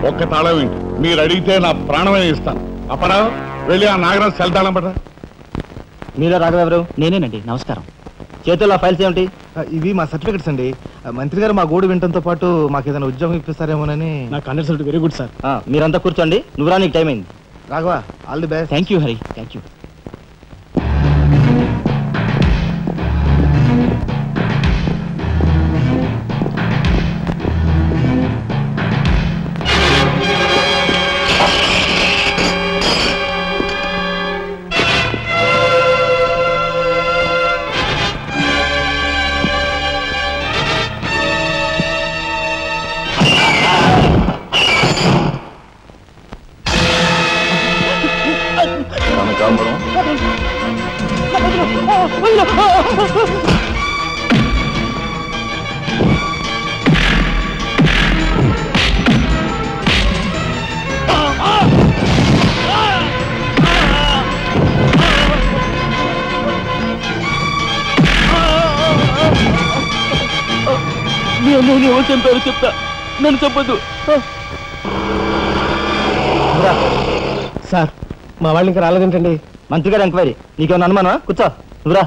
ఒక్క తాళం ఏంటి, మీరు అడిగితే నా ప్రాణమే ఇస్తాను. అపరావు వెళ్ళి ఆ నాగరాజు సెల్ తాళం పడరా. మీలో రాఘవ ఎవరు? నేనేనండి. నమస్కారం. చేతుల్లో ఫైల్స్ ఏమిటి? ఇవి మా సర్టిఫికెట్స్ అండి. మంత్రి గారు మా గోడు వినటంతో పాటు మాకు ఏదైనా ఉద్యోగం ఇప్పిస్తారేమోనని. నా కండక్ట్ వెరీ గుడ్ సార్. మీరంతా కూర్చోండి. నువ్వు రా, నీకు టైం అయింది. Raghava, all the best. Thank you Hari, thank you. ఎవరు చంపారు చెప్తా, నన్ను చెప్పద్దు సార్. మా వాళ్ళు ఇంకా రాలేదేంటండి? మంత్రి గారు ఎంక్వైరీ. నీకేమన్నా అనుమానమా? కూర్చో. నువ్వురా.